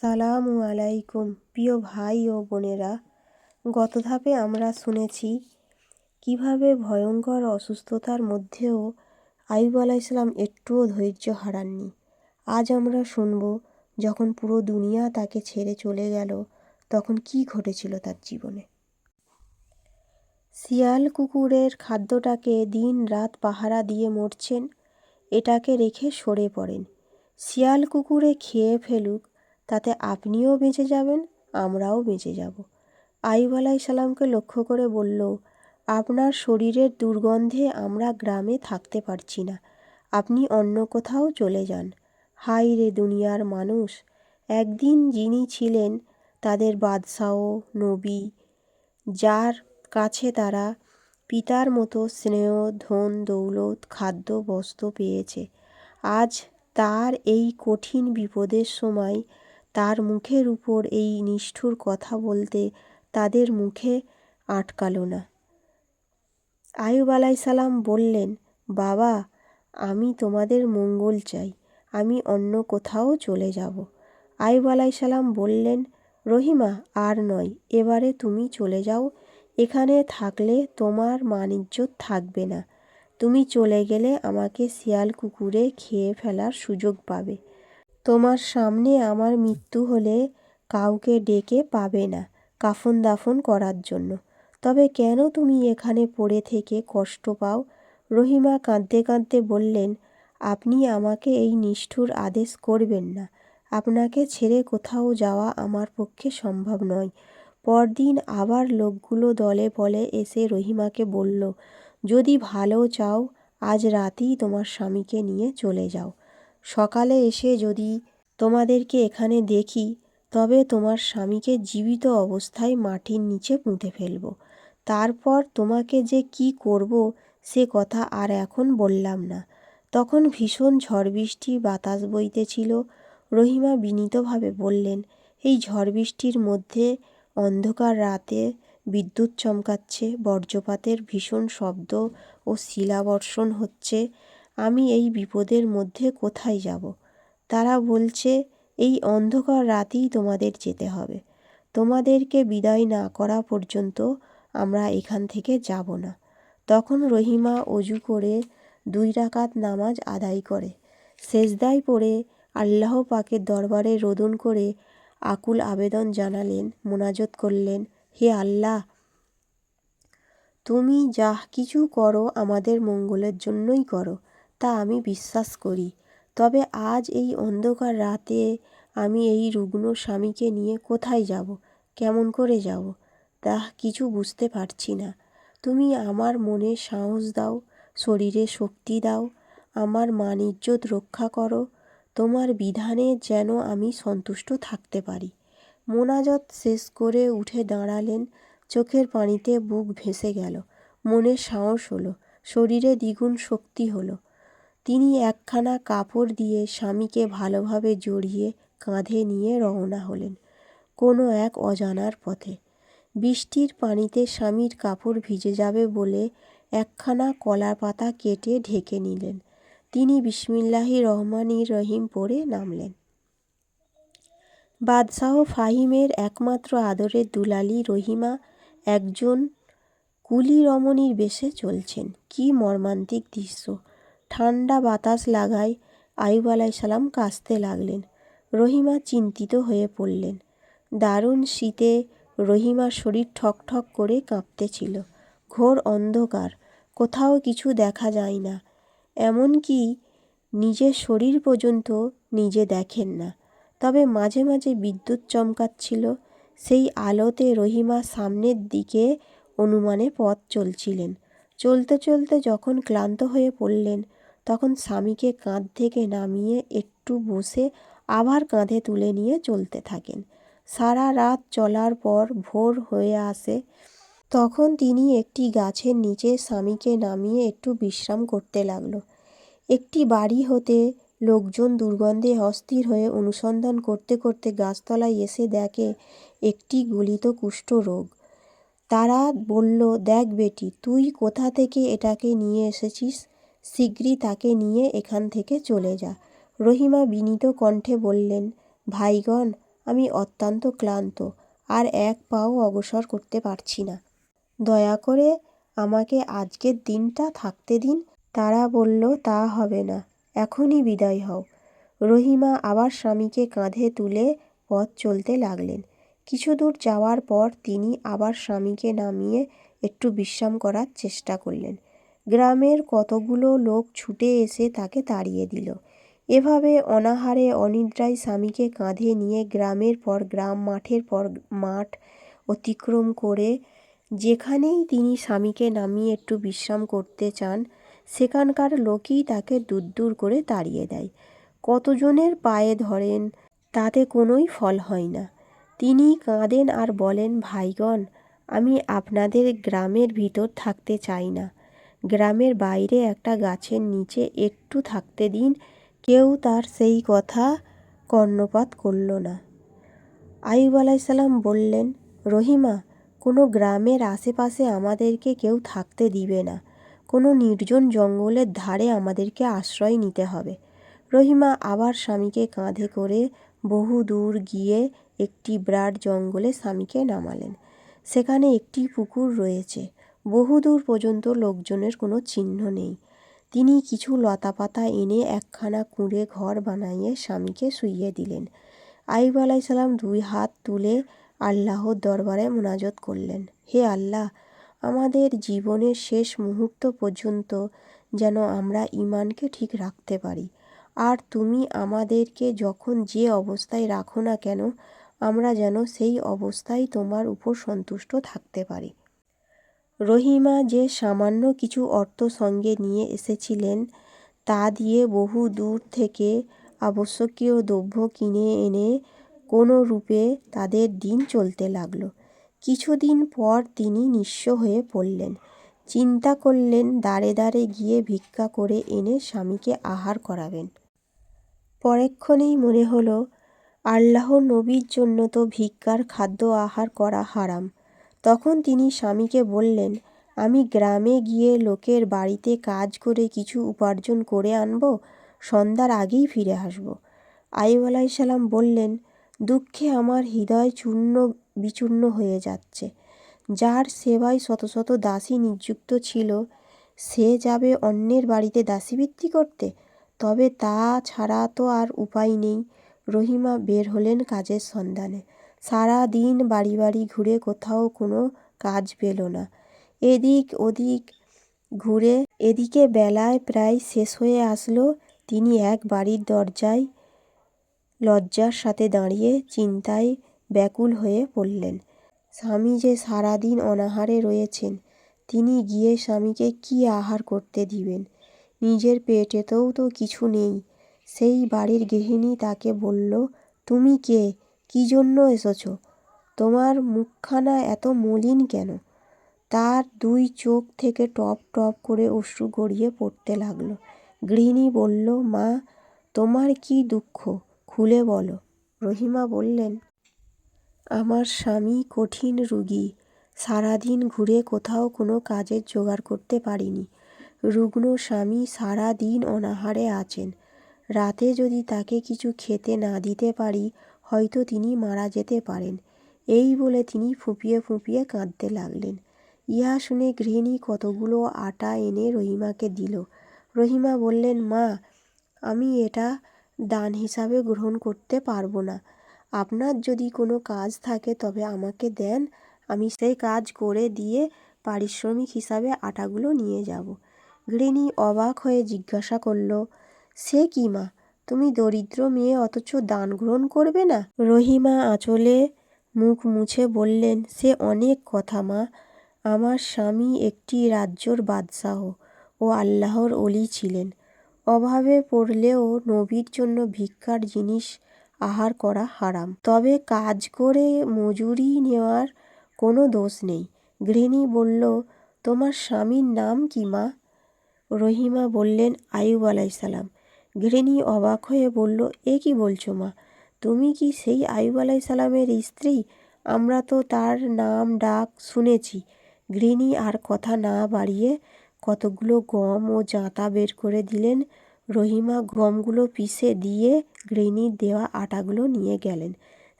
আসসালামু আলাইকুম প্রিয় ভাই ও বোনেরা। গত ধাপে আমরা শুনেছি কিভাবে ভয়ঙ্কর অসুস্থতার মধ্যেও আইয়ুব আলাইহিসসালাম একটুও ধৈর্য হারাননি। আজ আমরা শুনব যখন পুরো দুনিয়া তাকে ছেড়ে চলে গেল তখন কি ঘটেছিল তার জীবনে। শিয়াল কুকুরের খাদ্যটাকে দিন রাত পাহারা দিয়ে মরছেন, এটাকে রেখে সরে পড়েন। শিয়াল কুকুরে খেয়ে ফেলুক, তাতে আপনিও বেঁচে যাবেন, আমরাও বেঁচে যাব। আইয়ুব আলাইহিসসালামকে লক্ষ্য করে বলল, আপনার শরীরের দুর্গন্ধে আমরা গ্রামে থাকতে পারছি না, আপনি অন্য কোথাও চলে যান। হায় রে দুনিয়ার মানুষ! একদিন যিনি ছিলেন তাদের বাদশাহ, নবী, যার কাছে তারা পিতার মতো স্নেহ, ধন দৌলত, খাদ্য বস্ত্র পেয়েছে, আজ তার এই কঠিন বিপদের সময় তার মুখের উপর এই নিষ্ঠুর কথা বলতে তাদের মুখে আটকালো না। আইয়ুব আলাইহিসসালাম বললেন, বাবা, আমি তোমাদের মঙ্গল চাই, আমি অন্য কোথাও চলে যাব। আইয়ুব আলাইহিসসালাম বললেন, রহিমা, আর নয়, এবারে তুমি চলে যাও, এখানে থাকলে তোমার মান-ইজ্জত থাকবে না। তুমি চলে গেলে আমাকে শিয়াল কুকুরে খেয়ে ফেলার সুযোগ পাবে। তোমার সামনে আমার মৃত্যু হলে কাউকে ডেকে পাবে না কাফন দাফন করার জন্য। তবে কেন তুমি এখানে পড়ে থেকে কষ্ট পাও? রহিমা কাঁদতে কাঁদতে বললেন, আপনি আমাকে এই নিষ্ঠুর আদেশ করবেন না, আপনাকে ছেড়ে কোথাও যাওয়া আমার পক্ষে সম্ভব নয়। পরদিন আবার লোকগুলো দলে বলে এসে রহিমাকে বলল, যদি ভালো চাও আজ রাতেই তোমার স্বামীকে নিয়ে চলে যাও। সকালে এসে যদি তোমাদেরকে এখানে দেখি তবে তোমার স্বামীকে জীবিত অবস্থায় মাটির নিচে পুঁতে ফেলব। তারপর তোমাকে যে কি করব সে কথা আর এখন বললাম না। তখন ভীষণ ঝড় বৃষ্টি বাতাস বইতেছিল। রহিমা বিনীতভাবে বললেন, এই ঝড় বৃষ্টির মধ্যে অন্ধকার রাতে বিদ্যুৎ চমকাচ্ছে, বজ্রপাতের ভীষণ শব্দ ও শিলাবর্ষণ হচ্ছে, আমি এই বিপদের মধ্যে কোথায় যাব? তারা বলছে, এই অন্ধকার রাতেই তোমাদের যেতে হবে, তোমাদেরকে বিদায় না করা পর্যন্ত আমরা এখান থেকে যাব না। তখন রহিমা অজু করে 2 রাকাত নামাজ আদায় করে সেজদায় পড়ে আল্লাহ পাকের দরবারে রোদন করে আকুল আবেদন জানালেন, মোনাজাত করলেন, হে আল্লাহ, তুমি যা কিছু করো আমাদের মঙ্গলের জন্যই করো, তা আমি বিশ্বাস করি। তবে আজ এই অন্ধকার রাতে আমি এই রুগ্ন স্বামীকে নিয়ে কোথায় যাব, কেমন করে যাব, তা কিছু বুঝতে পারছি না। তুমি আমার মনে সাহস দাও, শরীরে শক্তি দাও, আমার মান-ইজ্জত রক্ষা করো, তোমার বিধানে যেন আমি সন্তুষ্ট থাকতে পারি। মোনাজাত শেষ করে উঠে দাঁড়ালেন। চোখের পানিতে বুক ভেসে গেল, মনে সাহস হলো, শরীরে দ্বিগুণ শক্তি হলো। তিনি একখানা কাপড় দিয়ে স্বামীকে ভালোভাবে জড়িয়ে কাঁধে নিয়ে রওনা হলেন কোনো এক অজানার পথে। বৃষ্টির পানিতে স্বামীর কাপড় ভিজে যাবে বলে একখানা কলা পাতা কেটে ঢেকে নিলেন। তিনি বিসমিল্লাহির রহমানির রহিম পড়ে নামলেন। বাদশাহ ফাহিমের একমাত্র আদরের দুলালি রহিমা একজন কুলি রমণীর বেশে চলছেন। কি মর্মান্তিক দৃশ্য! ঠান্ডা বাতাস লাগায় আইয়ুব আলাইহিসসালাম কাশতে লাগলেন। রহিমা চিন্তিত হয়ে পড়লেন। দারুণ শীতে রহিমার শরীর ঠকঠক করে কাঁপতেছিল। ঘোর অন্ধকার, কোথাও কিছু দেখা যায় না, এমনকি নিজের শরীর পর্যন্ত নিজে দেখেন না। তবে মাঝে মাঝে বিদ্যুৎ চমকাচ্ছিল, সেই আলোতে রহিমা সামনের দিকে অনুমানে পথ চলছিলেন। চলতে চলতে যখন ক্লান্ত হয়ে পড়লেন তখন স্বামীকে কাঁধ থেকে নামিয়ে একটু বসে আবার কাঁধে তুলে নিয়ে চলতে থাকেন। সারা রাত চলার পর ভোর হয়ে আসে। তখন তিনি একটি গাছের নিচে স্বামীকে নামিয়ে একটু বিশ্রাম করতে লাগলো। একটি বাড়ি হতে লোকজন দুর্গন্ধে অস্থির হয়ে অনুসন্ধান করতে করতে গাছতলায় এসে দেখে একটি গলিত কুষ্ঠ রোগ। তারা বলল, দেখ বেটি, তুই কোথা থেকে এটাকে নিয়ে এসেছিস, শিগগিরই তাকে নিয়ে এখান থেকে চলে যা। রহিমা বিনীত কণ্ঠে বললেন, ভাইগণ, আমি অত্যন্ত ক্লান্ত, আর এক পাও অগ্রসর করতে পারছি না। দয়া করে আমাকে আজকের দিনটা থাকতে দিন। তারা বলল, তা হবে না, এখনই বিদায় হও। রহিমা আবার স্বামীকে কাঁধে তুলে পথ চলতে লাগলেন। কিছু দূর যাওয়ার পর তিনি আবার স্বামীকে নামিয়ে একটু বিশ্রাম করার চেষ্টা করলেন। গ্রামের কতগুলো লোক ছুটে এসে তাকে তাড়িয়ে দিল। এভাবে অনাহারে অনিদ্রায় স্বামীকে কাঁধে নিয়ে গ্রামের পর গ্রাম, মাঠের পর মাঠ অতিক্রম করে যেখানেই তিনি স্বামীকে নামিয়ে একটু বিশ্রাম করতে চান, সেখানকার লোকই তাকে দূর দূর করে তাড়িয়ে দেয়। কতজনের পায়ে ধরেন, তাতে কোনোই ফল হয় না। তিনি কাঁদেন আর বলেন, ভাইগণ, আমি আপনাদের গ্রামের ভিতর থাকতে চাই না। গ্রামের বাইরে একটা গাছের নিচে একটু থাকতে দিন। কেউ তার সেই কথা কর্ণপাত করল না। আইয়ুব আলাইসাল্লাম বললেন, রহিমা, কোনো গ্রামের আশেপাশে আমাদেরকে কেউ থাকতে দিবে না। কোনো নির্জন জঙ্গলের ধারে আমাদেরকে আশ্রয় নিতে হবে। রহিমা আবার স্বামীকে কাঁধে করে বহু দূর গিয়ে একটি বিরাট জঙ্গলে স্বামীকে নামালেন। সেখানে একটি পুকুর রয়েছে। বহুদূর পর্যন্ত লোকজনের কোনো চিহ্ন নেই। তিনি কিছু লতাপাতা এনে একখানা কুঁড়ে ঘর বানাইয়ে স্বামীকে শুইয়ে দিলেন। আইয়ুব আলাইসাল্লাম 2 হাত তুলে আল্লাহর দরবারে মোনাজাত করলেন, হে আল্লাহ, আমাদের জীবনের শেষ মুহূর্ত পর্যন্ত যেন আমরা ঈমানকে ঠিক রাখতে পারি, আর তুমি আমাদেরকে যখন যে অবস্থায় রাখো না কেন, আমরা যেন সেই অবস্থায় তোমার উপর সন্তুষ্ট থাকতে পারি। রহিমা যে সামান্য কিছু অর্থ সঙ্গে নিয়ে এসেছিলেন, তা দিয়ে বহু দূর থেকে আবশ্যকীয় দ্রব্য কিনে এনে কোনো রূপে তাদের দিন চলতে লাগলো। কিছুদিন পর তিনি নিঃস্ব হয়ে পড়লেন। চিন্তা করলেন দাঁড়ে দাঁড়ে গিয়ে ভিক্ষা করে এনে স্বামীকে আহার করাবেন। পরেক্ষণেই মনে হলো, আল্লাহর নবীর জন্য তো ভিক্ষার খাদ্য আহার করা হারাম। তখন তিনি স্বামীকে বললেন, আমি গ্রামে গিয়ে লোকের বাড়িতে কাজ করে কিছু উপার্জন করে আনব, সন্ধ্যার আগেই ফিরে আসব। আইয়ুব আলাইসাল্লাম বললেন, দুঃখে আমার হৃদয় চূর্ণ বিচূর্ণ হয়ে যাচ্ছে। যার সেবায় শত শত দাসী নিযুক্ত ছিল, সে যাবে অন্যের বাড়িতে দাসীবৃত্তি করতে? তবে তা ছাড়া তো আর উপায় নেই। রহিমা বের হলেন কাজের সন্ধানে। সারা দিন বাড়ি বাড়ি ঘুরে কোথাও কোনো কাজ পেল না। এদিক ওদিক ঘুরে এদিকে বেলায় প্রায় শেষ হয়ে আসলো। তিনি এক বাড়ির দরজায় লজ্জার সাথে দাঁড়িয়ে চিন্তায় ব্যাকুল হয়ে পড়লেন। স্বামী যে সারাদিন অনাহারে রয়েছেন, তিনি গিয়ে স্বামীকে কী আহার করতে দিবেন? নিজের পেটেতেও তো কিছু নেই। সেই বাড়ির গৃহিণী তাকে বলল, তুমি কে? কী জন্য এসেছ? তোমার মুখখানা এত মলিন কেন? তার 2 চোখ থেকে টপ টপ করে অশ্রু গড়িয়ে পড়তে লাগলো। গৃহিণী বলল, মা, তোমার কি দুঃখ, খুলে বলো। রহিমা বললেন, আমার স্বামী কঠিন রোগী। সারাদিন ঘুরে কোথাও কোনো কাজের জোগাড় করতে পারিনি। রুগ্ন স্বামী সারা দিন অনাহারে আছেন। রাতে যদি তাকে কিছু খেতে না দিতে পারি, হয়তো তিনি মারা যেতে পারেন। এই বলে তিনি ফুঁপিয়ে ফুঁপিয়ে কাঁদতে লাগলেন। ইহা শুনে গৃহিণী কতগুলো আটা এনে রহিমাকে দিল। রহিমা বললেন, মা, আমি এটা দান হিসাবে গ্রহণ করতে পারবো না। আপনার যদি কোনো কাজ থাকে তবে আমাকে দেন, আমি সেই কাজ করে দিয়ে পারিশ্রমিক হিসাবে আটাগুলো নিয়ে যাব। গৃহিণী অবাক হয়ে জিজ্ঞাসা করল, সে কি মা, তুমি দরিদ্র মেয়ে, অথচ দান গ্রহণ করবে না? রহিমা আঁচলে মুখ মুছে বললেন, সে অনেক কথা মা। আমার স্বামী একটি রাজ্যর বাদশাহ ও আল্লাহর অলি ছিলেন। অভাবে পড়লেও নবীর জন্য ভিক্ষার জিনিস আহার করা হারাম। তবে কাজ করে মজুরি নেওয়ার কোনো দোষ নেই। গৃহিণী বলল, তোমার স্বামীর নাম কি মা? রহিমা বললেন, আইয়ুব আলাইসাল্লাম। গৃহিণী অবাক হয়ে বলল, এ কি বলছো মা? তুমি কি সেই আইয়ুব আলাইসাল্লামের স্ত্রী? আমরা তো তার নাম ডাক শুনেছি। গৃহিণী আর কথা না বাড়িয়ে কতগুলো গম ও জাঁতা বের করে দিলেন। রহিমা গমগুলো পিষে দিয়ে গৃহিণীর দেওয়া আটাগুলো নিয়ে গেলেন।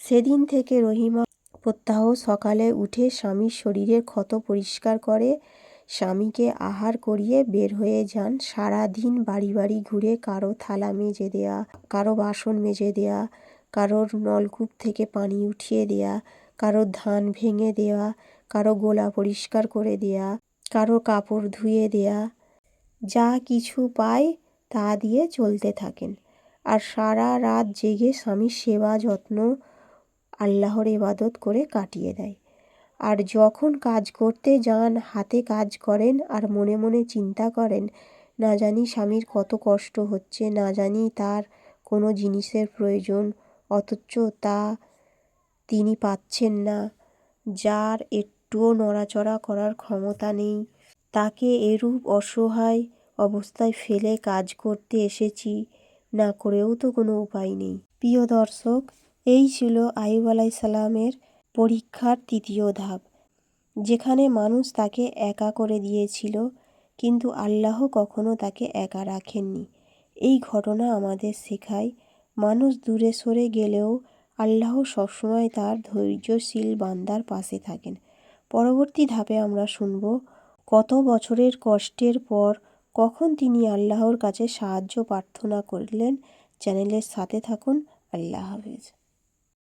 সেদিন থেকে রহিমা প্রত্যহ সকালে উঠে স্বামীর শরীরের ক্ষত পরিষ্কার করে স্বামীকে আহার করিয়ে বের হয়ে যান। সারা দিন বাড়ি বাড়ি ঘুরে কারো থালা মেজে দেয়া, কারো বাসন মেজে দেয়া, কারোর নলকূপ থেকে পানি উঠিয়ে দেয়া, কারোর ধান ভেঙে দেওয়া, কারো গোলা পরিষ্কার করে দেয়া, কারো কাপড় ধুয়ে দেয়া, যা কিছু পায় তা দিয়ে চলতে থাকেন। আর সারা রাত জেগে স্বামীর সেবা যত্ন আল্লাহর ইবাদত করে কাটিয়ে দেয়। আর যখন কাজ করতে যান হাতে কাজ করেন আর মনে মনে চিন্তা করেন, না জানি স্বামীর কত কষ্ট হচ্ছে, না জানি তার কোনো জিনিসের প্রয়োজন, অথচ তা তিনি পাচ্ছেন না। যার একটুও নড়াচড়া করার ক্ষমতা নেই, তাকে এরূপ অসহায় অবস্থায় ফেলে কাজ করতে এসেছি, না করেও তো কোনো উপায় নেই। প্রিয় দর্শক, এই ছিল আইয়ুব আলাইসাল্লামের পরীক্ষার তৃতীয় ধাপ, যেখানে মানুষ তাকে একা করে দিয়েছিল, কিন্তু আল্লাহ কখনো তাকে একা রাখেননি। এই ঘটনা আমাদের শেখায়, মানুষ দূরে সরে গেলেও আল্লাহ সবসময় তার ধৈর্যশীল বান্দার পাশে থাকেন। পরবর্তী ধাপে আমরা শুনব কত বছরের কষ্টের পর কখন তিনি আল্লাহর কাছে সাহায্য প্রার্থনা করলেন। চ্যানেলের সাথে থাকুন। আল্লাহ হাফেজ।